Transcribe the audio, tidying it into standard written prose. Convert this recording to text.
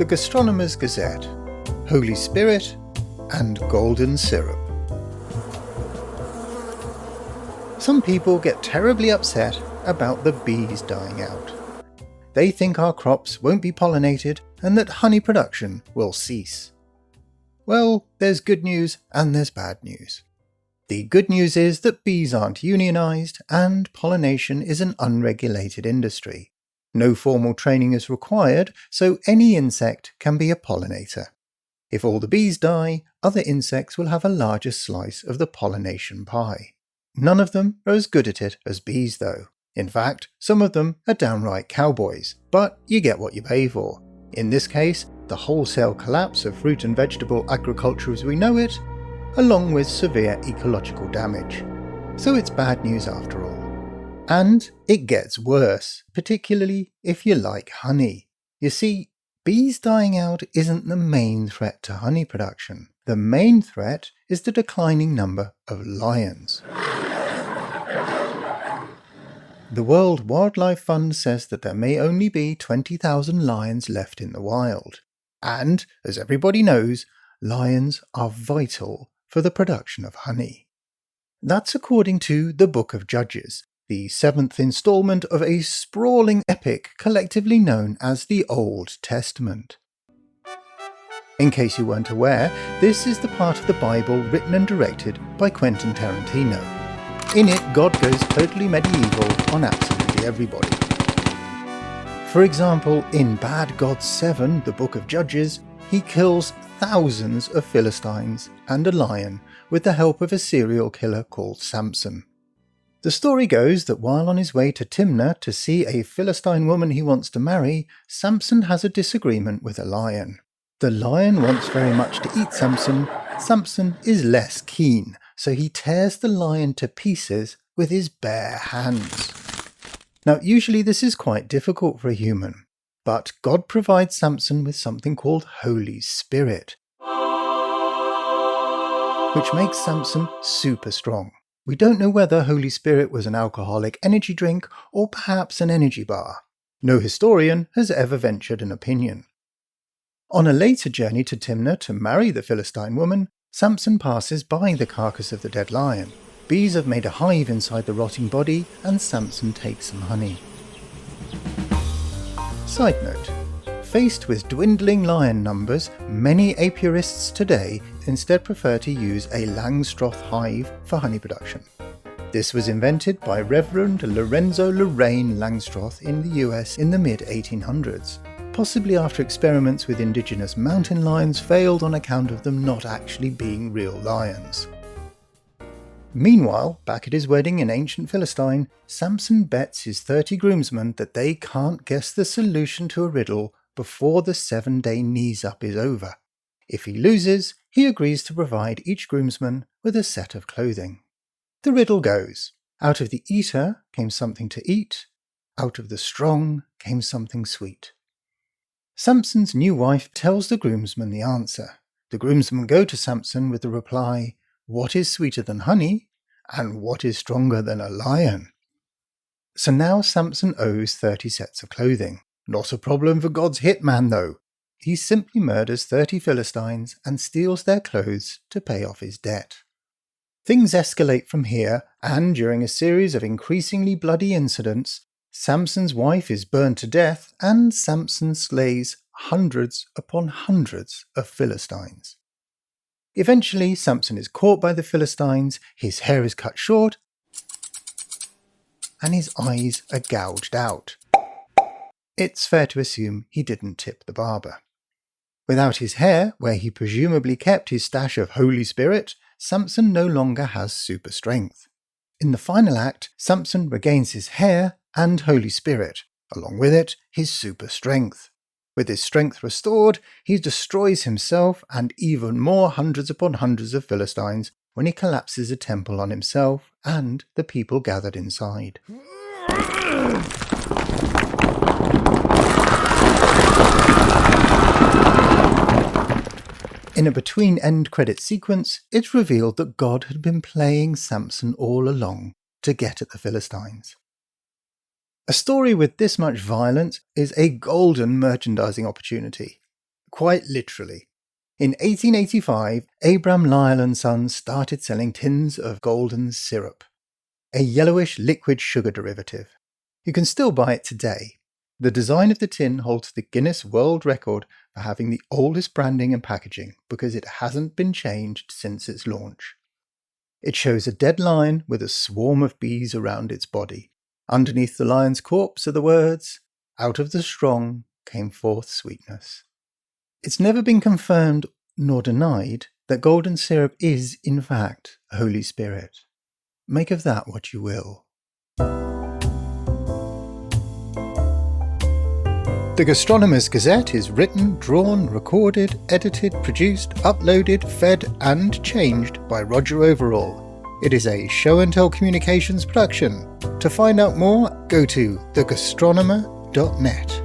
the Gastronomer's Gazette, Holy Spirit, and golden syrup. Some people get terribly upset about the bees dying out. They think our crops won't be pollinated and that honey production will cease. Well, there's good news and there's bad news. The good news is that bees aren't unionised and pollination is an unregulated industry. No formal training is required, so any insect can be a pollinator. If all the bees die, other insects will have a larger slice of the pollination pie. None of them are as good at it as bees though. In fact, some of them are downright cowboys, but you get what you pay for. In this case, the wholesale collapse of fruit and vegetable agriculture as we know it, along with severe ecological damage. So it's bad news after all. And it gets worse, particularly if you like honey. You see, bees dying out isn't the main threat to honey production. The main threat is the declining number of lions. The World Wildlife Fund says that there may only be 20,000 lions left in the wild. And, as everybody knows, lions are vital for the production of honey. That's according to the Book of Judges, the 7th installment of a sprawling epic collectively known as the Old Testament. In case you weren't aware, this is the part of the Bible written and directed by Quentin Tarantino. In it, God goes totally medieval on absolutely everybody. For example, in Bad Gods 7, the Book of Judges, he kills thousands of Philistines and a lion with the help of a serial killer called Samson. The story goes that while on his way to Timnah to see a Philistine woman he wants to marry, Samson has a disagreement with a lion. The lion wants very much to eat Samson. Samson is less keen, so he tears the lion to pieces with his bare hands. Now, usually this is quite difficult for a human, but God provides Samson with something called Holy Spirit, which makes Samson super strong. We don't know whether Holy Spirit was an alcoholic energy drink or perhaps an energy bar. No historian has ever ventured an opinion. On a later journey to Timnah to marry the Philistine woman, Samson passes by the carcass of the dead lion. Bees have made a hive inside the rotting body, and Samson takes some honey. Side note: faced with dwindling lion numbers, many apiarists today instead prefer to use a Langstroth hive for honey production. This was invented by Reverend Lorenzo Lorraine Langstroth in the US in the mid-1800s, possibly after experiments with indigenous mountain lions failed on account of them not actually being real lions. Meanwhile, back at his wedding in ancient Philistine, Samson bets his 30 groomsmen that they can't guess the solution to a riddle before the 7-day knees-up is over. If he loses, he agrees to provide each groomsman with a set of clothing. The riddle goes: out of the eater came something to eat, out of the strong came something sweet. Samson's new wife tells the groomsmen the answer. The groomsmen go to Samson with the reply, "What is sweeter than honey, and what is stronger than a lion?" So now Samson owes 30 sets of clothing. Not a problem for God's hitman though. He simply murders 30 Philistines and steals their clothes to pay off his debt. Things escalate from here, and during a series of increasingly bloody incidents, Samson's wife is burned to death and Samson slays hundreds upon hundreds of Philistines. Eventually, Samson is caught by the Philistines, his hair is cut short, and his eyes are gouged out. It's fair to assume he didn't tip the barber. Without his hair, where he presumably kept his stash of Holy Spirit, Samson no longer has super strength. In the final act, Samson regains his hair and Holy Spirit, along with it, his super strength. With his strength restored, he destroys himself and even more hundreds upon hundreds of Philistines when he collapses a temple on himself and the people gathered inside. In a between-end credit sequence, it's revealed that God had been playing Samson all along to get at the Philistines. A story with this much violence is a golden merchandising opportunity. quite literally. In 1885, Abram Lyle and Sons started selling tins of golden syrup, a yellowish liquid sugar derivative. You can still buy it today. The design of the tin holds the Guinness World Record for having the oldest branding and packaging because it hasn't been changed since its launch. It shows a dead lion with a swarm of bees around its body. Underneath the lion's corpse are the words, "Out of the strong came forth sweetness." It's never been confirmed nor denied that golden syrup is, in fact, a Holy Spirit. Make of that what you will. The Gastronomer's Gazette is written, drawn, recorded, edited, produced, uploaded, fed and changed by Roger Overall. It is a Show and Tell Communications production. To find out more, go to thegastronomer.net.